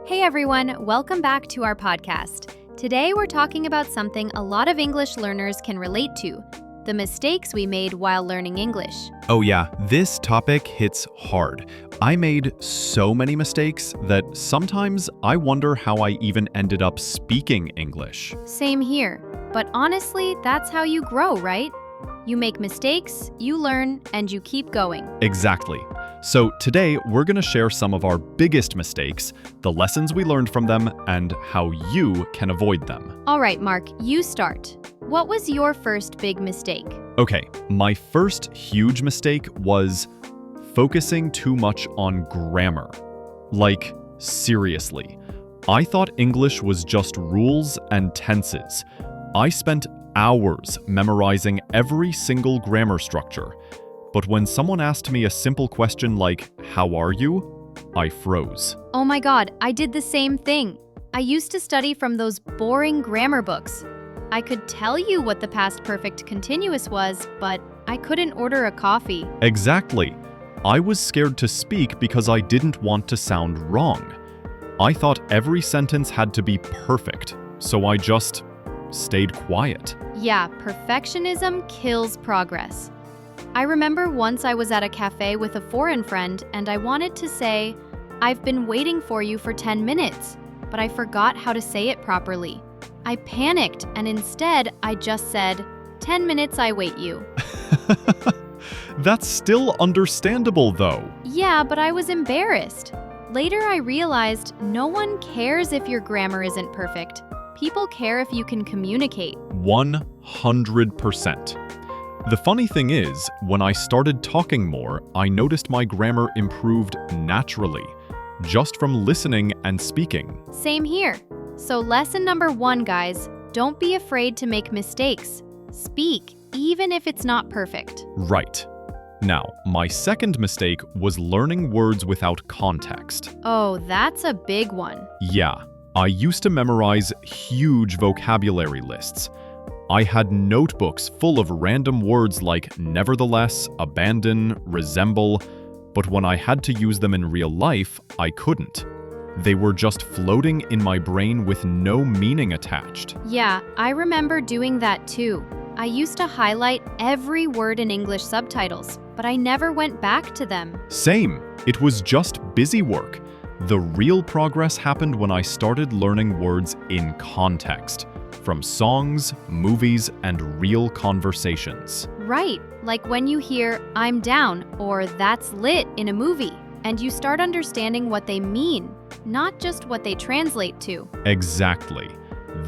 Hey everyone, welcome back to our podcast. Today we're talking about something a lot of English learners can relate to, the mistakes we made while learning English. Oh yeah, this topic hits hard. I made so many mistakes that sometimes I wonder how I even ended up speaking English. Same here, but honestly, that's how you grow, right? You make mistakes, you learn, and you keep going. Exactly. So today we're going to share some of our biggest mistakes, the lessons we learned from them, and how you can avoid them. All right, Mark, you start. What was your first big mistake? Okay, my first huge mistake was focusing too much on grammar. Like, seriously. I thought English was just rules and tenses. I spent hours memorizing every single grammar structure. But when someone asked me a simple question like, "How are you?" I froze. Oh my god, I did the same thing. I used to study from those boring grammar books. I could tell you what the past perfect continuous was, but I couldn't order a coffee. Exactly. I was scared to speak because I didn't want to sound wrong. I thought every sentence had to be perfect, so I just stayed quiet. Yeah, perfectionism kills progress. I remember once I was at a cafe with a foreign friend and I wanted to say, "I've been waiting for you for 10 minutes, but I forgot how to say it properly. I panicked and instead I just said, 10 minutes I wait you." That's still understandable though. Yeah, but I was embarrassed. Later I realized no one cares if your grammar isn't perfect. People care if you can communicate. 100%. The funny thing is, when I started talking more, I noticed my grammar improved naturally, just from listening and speaking. Same here. So lesson number 1, guys, don't be afraid to make mistakes. Speak, even if it's not perfect. Right. Now, my second mistake was learning words without context. Oh, that's a big one. Yeah, I used to memorize huge vocabulary lists. I had notebooks full of random words like nevertheless, abandon, resemble, but when I had to use them in real life, I couldn't. They were just floating in my brain with no meaning attached. Yeah, I remember doing that too. I used to highlight every word in English subtitles, but I never went back to them. Same. It was just busy work. The real progress happened when I started learning words in context. From songs, movies, and real conversations. Right, like when you hear "I'm down" or "that's lit" in a movie, and you start understanding what they mean, not just what they translate to. Exactly.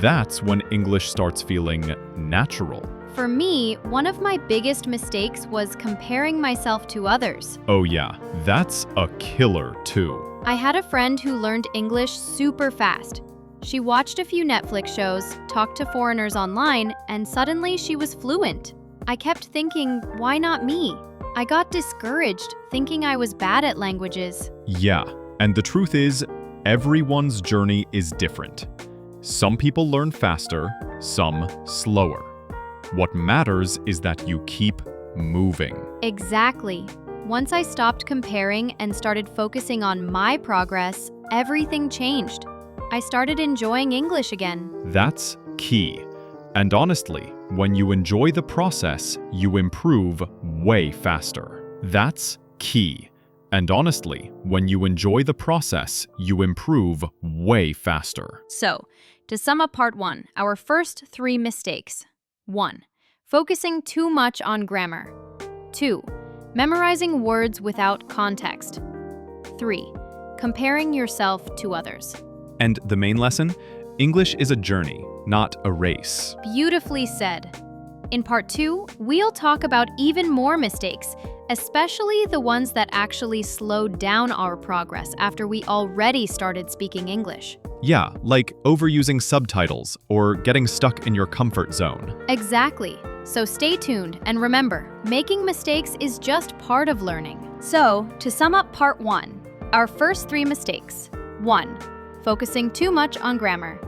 That's when English starts feeling natural. For me, one of my biggest mistakes was comparing myself to others. Oh yeah, that's a killer too. I had a friend who learned English super fast. She watched a few Netflix shows, talked to foreigners online, and suddenly she was fluent. I kept thinking, why not me? I got discouraged, thinking I was bad at languages. Yeah, and the truth is, everyone's journey is different. Some people learn faster, some slower. What matters is that you keep moving. Exactly. Once I stopped comparing and started focusing on my progress, everything changed. I started enjoying English again. That's key. And honestly, when you enjoy the process, you improve way faster. That's key. And honestly, when you enjoy the process, you improve way faster. So, to sum up part 1, our first 3 mistakes. 1. Focusing too much on grammar. 2. Memorizing words without context. 3. Comparing yourself to others. And the main lesson? English is a journey, not a race. Beautifully said. In part 2, we'll talk about even more mistakes, especially the ones that actually slowed down our progress after we already started speaking English. Yeah, like overusing subtitles or getting stuck in your comfort zone. Exactly. So stay tuned and remember, making mistakes is just part of learning. So, to sum up part 1, our first 3 mistakes. 1. Focusing too much on grammar.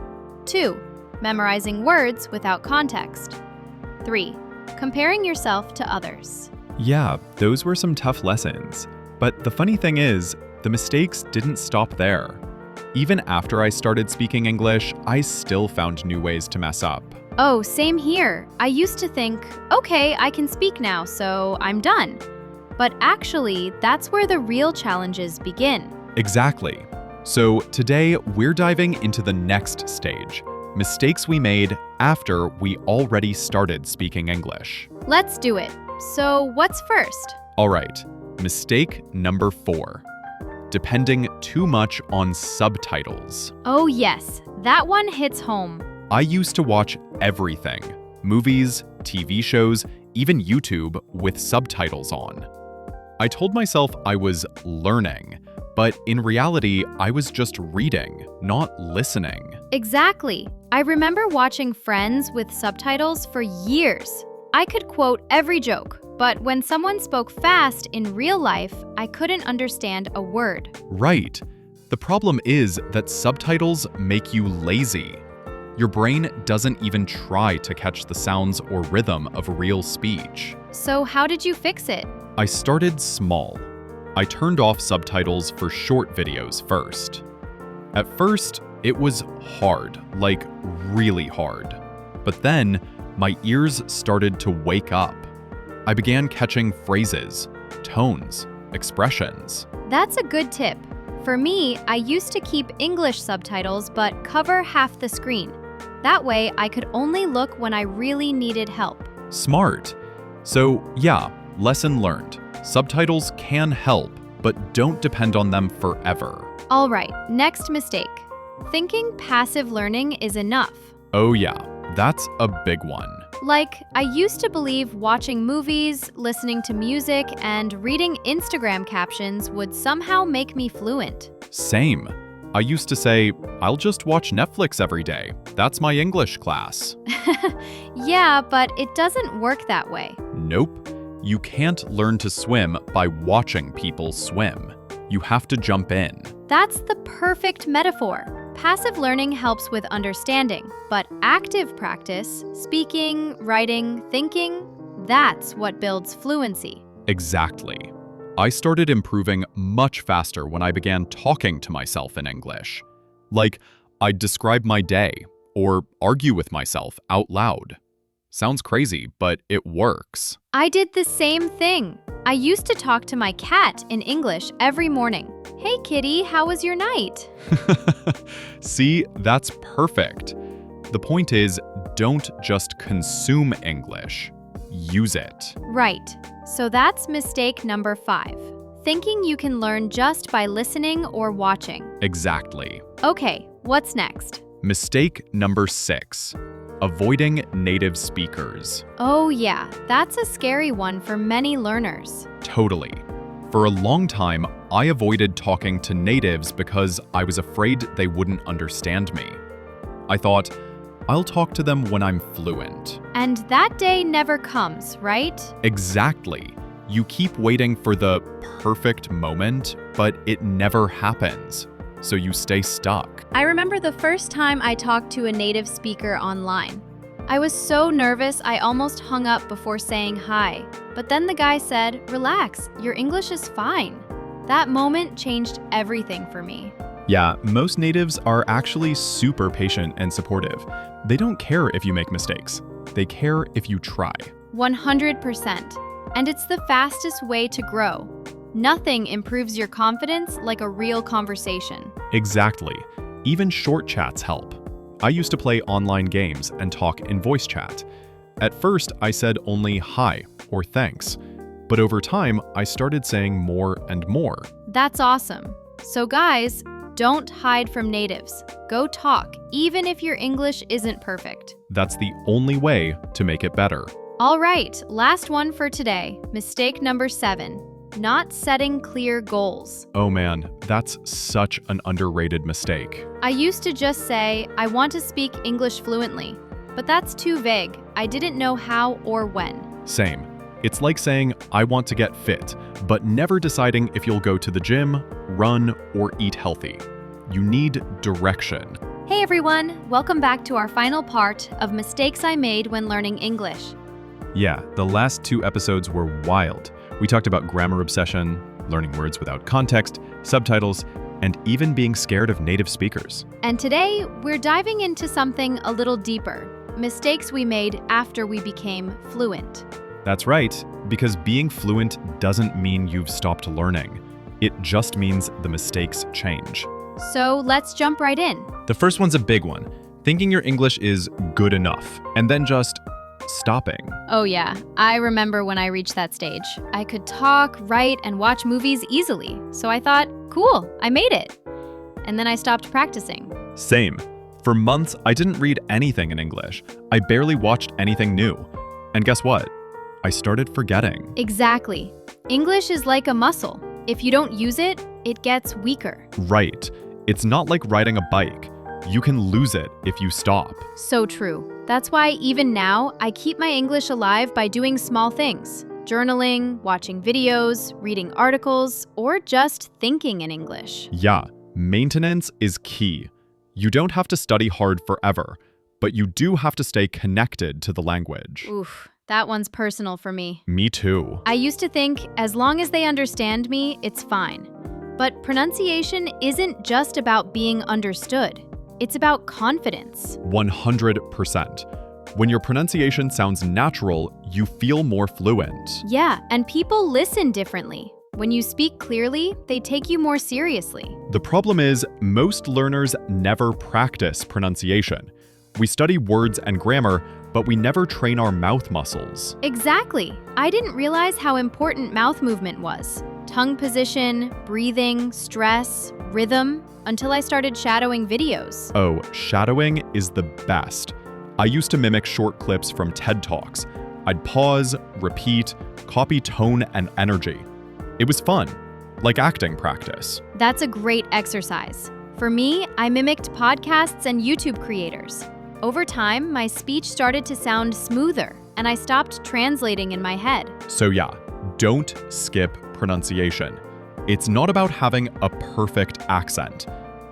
2. Memorizing words without context. 3. Comparing yourself to others. Yeah, those were some tough lessons. But the funny thing is, the mistakes didn't stop there. Even after I started speaking English, I still found new ways to mess up. Oh, same here. I used to think, okay, I can speak now, so I'm done. But actually, that's where the real challenges begin. Exactly. So today, we're diving into the next stage, mistakes we made after we already started speaking English. Let's do it. So what's first? All right, mistake number 4. Depending too much on subtitles. Oh yes, that one hits home. I used to watch everything, movies, TV shows, even YouTube with subtitles on. I told myself I was learning, but in reality, I was just reading, not listening. Exactly. I remember watching Friends with subtitles for years. I could quote every joke, but when someone spoke fast in real life, I couldn't understand a word. Right. The problem is that subtitles make you lazy. Your brain doesn't even try to catch the sounds or rhythm of real speech. So how did you fix it? I started small. I turned off subtitles for short videos first. At first, it was hard, like really hard. But then, my ears started to wake up. I began catching phrases, tones, expressions. That's a good tip. For me, I used to keep English subtitles but cover half the screen. That way, I could only look when I really needed help. Smart. So, yeah, lesson learned. Subtitles can help, but don't depend on them forever. All right, next mistake. Thinking passive learning is enough. Oh yeah, that's a big one. Like, I used to believe watching movies, listening to music, and reading Instagram captions would somehow make me fluent. Same. I used to say, I'll just watch Netflix every day. That's my English class. Yeah, but it doesn't work that way. Nope. You can't learn to swim by watching people swim. You have to jump in. That's the perfect metaphor. Passive learning helps with understanding, but active practice, speaking, writing, thinking, that's what builds fluency. Exactly. I started improving much faster when I began talking to myself in English. Like, I'd describe my day or argue with myself out loud. Sounds crazy, but it works. I did the same thing. I used to talk to my cat in English every morning. Hey kitty, how was your night? See, that's perfect. The point is, don't just consume English. Use it. Right. So that's mistake number 5. Thinking you can learn just by listening or watching. Exactly. Okay, what's next? Mistake number 6. Avoiding native speakers. Oh yeah, that's a scary one for many learners. Totally. For a long time, I avoided talking to natives because I was afraid they wouldn't understand me. I thought, I'll talk to them when I'm fluent. And that day never comes, right? Exactly. You keep waiting for the perfect moment, but it never happens. So you stay stuck. I remember the first time I talked to a native speaker online. I was so nervous I almost hung up before saying hi. But then the guy said, "Relax, your English is fine." That moment changed everything for me. Yeah, most natives are actually super patient and supportive. They don't care if you make mistakes. They care if you try. 100%. And it's the fastest way to grow. Nothing improves your confidence like a real conversation. Exactly. Even short chats help. I used to play online games and talk in voice chat. At first, I said only hi or thanks. But over time, I started saying more and more. That's awesome. So guys, don't hide from natives. Go talk, even if your English isn't perfect. That's the only way to make it better. All right, last one for today. Mistake number 7. Not setting clear goals. Oh man, that's such an underrated mistake. I used to just say, I want to speak English fluently. But that's too vague. I didn't know how or when. Same. It's like saying, I want to get fit, but never deciding if you'll go to the gym, run, or eat healthy. You need direction. Hey everyone, welcome back to our final part of mistakes I made when learning English. Yeah, the last 2 episodes were wild. We talked about grammar obsession, learning words without context, subtitles, and even being scared of native speakers. And today, we're diving into something a little deeper: mistakes we made after we became fluent. That's right, because being fluent doesn't mean you've stopped learning. It just means the mistakes change. So let's jump right in. The first one's a big one: thinking your English is good enough, and then just stopping. Oh yeah, I remember when I reached that stage. I could talk, write, and watch movies easily. So I thought, cool, I made it. And then I stopped practicing. Same. For months, I didn't read anything in English. I barely watched anything new. And guess what? I started forgetting. Exactly. English is like a muscle. If you don't use it, it gets weaker. Right. It's not like riding a bike. You can lose it if you stop. So true. That's why even now, I keep my English alive by doing small things: journaling, watching videos, reading articles, or just thinking in English. Yeah, maintenance is key. You don't have to study hard forever, but you do have to stay connected to the language. Oof, that one's personal for me. Me too. I used to think as long as they understand me, it's fine. But pronunciation isn't just about being understood. It's about confidence. 100%. When your pronunciation sounds natural, you feel more fluent. Yeah, and people listen differently. When you speak clearly, they take you more seriously. The problem is, most learners never practice pronunciation. We study words and grammar, but we never train our mouth muscles. Exactly. I didn't realize how important mouth movement was. Tongue position, breathing, stress, rhythm, until I started shadowing videos. Oh, shadowing is the best. I used to mimic short clips from TED Talks. I'd pause, repeat, copy tone and energy. It was fun, like acting practice. That's a great exercise. For me, I mimicked podcasts and YouTube creators. Over time, my speech started to sound smoother, and I stopped translating in my head. So yeah, don't skip pronunciation. It's not about having a perfect accent.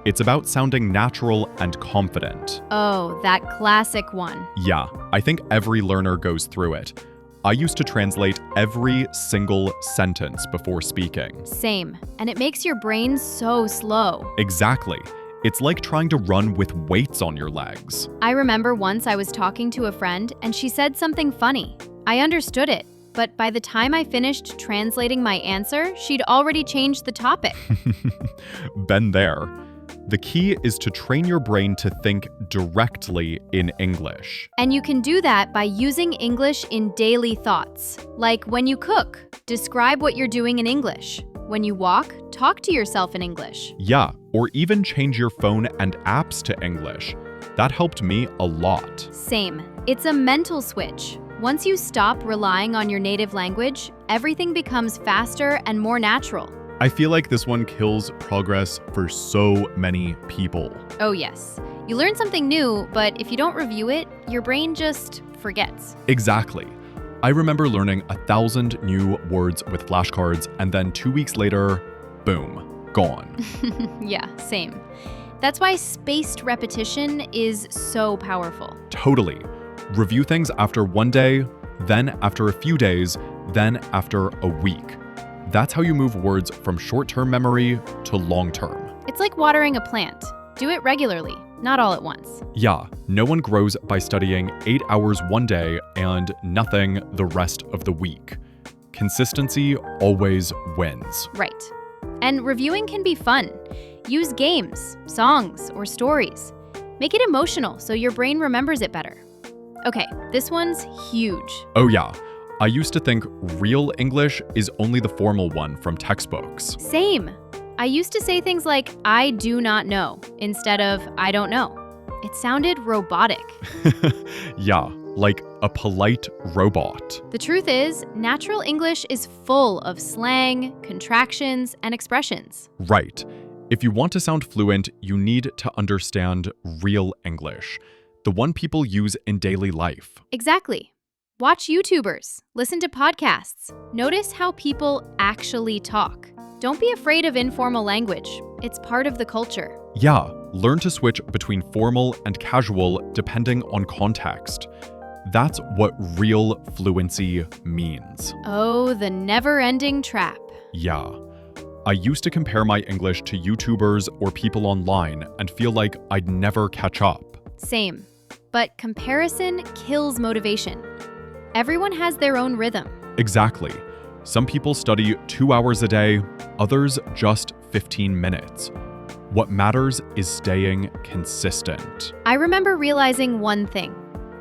It's about sounding natural and confident. Oh, that classic one. Yeah, I think every learner goes through it. I used to translate every single sentence before speaking. Same, and it makes your brain so slow. Exactly. It's like trying to run with weights on your legs. I remember once I was talking to a friend and she said something funny. I understood it, but by the time I finished translating my answer, she'd already changed the topic. Been there. The key is to train your brain to think directly in English. And you can do that by using English in daily thoughts. Like when you cook, describe what you're doing in English. When you walk, talk to yourself in English. Yeah, or even change your phone and apps to English. That helped me a lot. Same. It's a mental switch. Once you stop relying on your native language, everything becomes faster and more natural. I feel like this one kills progress for so many people. Oh yes. You learn something new, but if you don't review it, your brain just forgets. Exactly. I remember learning 1,000 new words with flashcards, and then 2 weeks later, boom, gone. Yeah, same. That's why spaced repetition is so powerful. Totally. Review things after 1 day, then after a few days, then after a week. That's how you move words from short-term memory to long-term. It's like watering a plant. Do it regularly, not all at once. Yeah, no one grows by studying 8 hours one day and nothing the rest of the week. Consistency always wins. Right. And reviewing can be fun. Use games, songs, or stories. Make it emotional so your brain remembers it better. Okay, this one's huge. Oh yeah, I used to think real English is only the formal one from textbooks. Same. I used to say things like, I do not know, instead of, I don't know. It sounded robotic. Yeah, like a polite robot. The truth is, natural English is full of slang, contractions, and expressions. Right. If you want to sound fluent, you need to understand real English, the one people use in daily life. Exactly. Watch YouTubers, listen to podcasts, notice how people actually talk. Don't be afraid of informal language. It's part of the culture. Yeah, learn to switch between formal and casual depending on context. That's what real fluency means. Oh, the never-ending trap. Yeah. I used to compare my English to YouTubers or people online and feel like I'd never catch up. Same. But comparison kills motivation. Everyone has their own rhythm. Exactly. Some people study 2 hours a day, others just 15 minutes. What matters is staying consistent. I remember realizing one thing.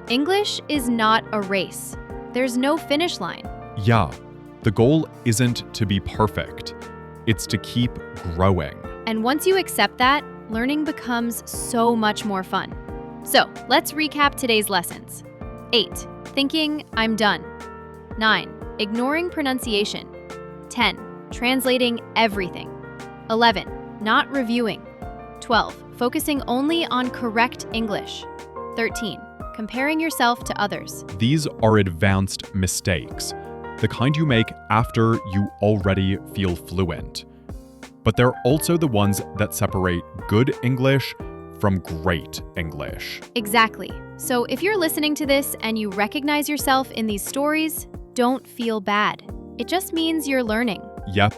English is not a race. There's no finish line. Yeah, the goal isn't to be perfect. It's to keep growing. And once you accept that, learning becomes so much more fun. So, let's recap today's lessons. 8. Thinking, I'm done. 9. Ignoring pronunciation. 10. Translating everything. 11. Not reviewing. 12. Focusing only on correct English. 13. Comparing yourself to others. These are advanced mistakes, the kind you make after you already feel fluent. But they're also the ones that separate good English from great English. Exactly. So if you're listening to this and you recognize yourself in these stories, don't feel bad. It just means you're learning. Yep,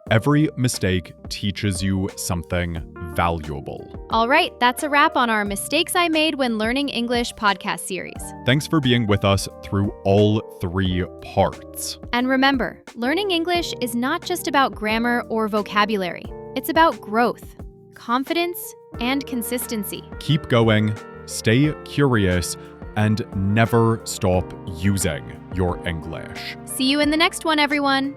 every mistake teaches you something valuable. All right, that's a wrap on our Mistakes I Made When Learning English podcast series. Thanks for being with us through all 3 parts. And remember, learning English is not just about grammar or vocabulary. It's about growth, confidence, and consistency. Keep going, stay curious, and never stop using your English. See you in the next one, everyone.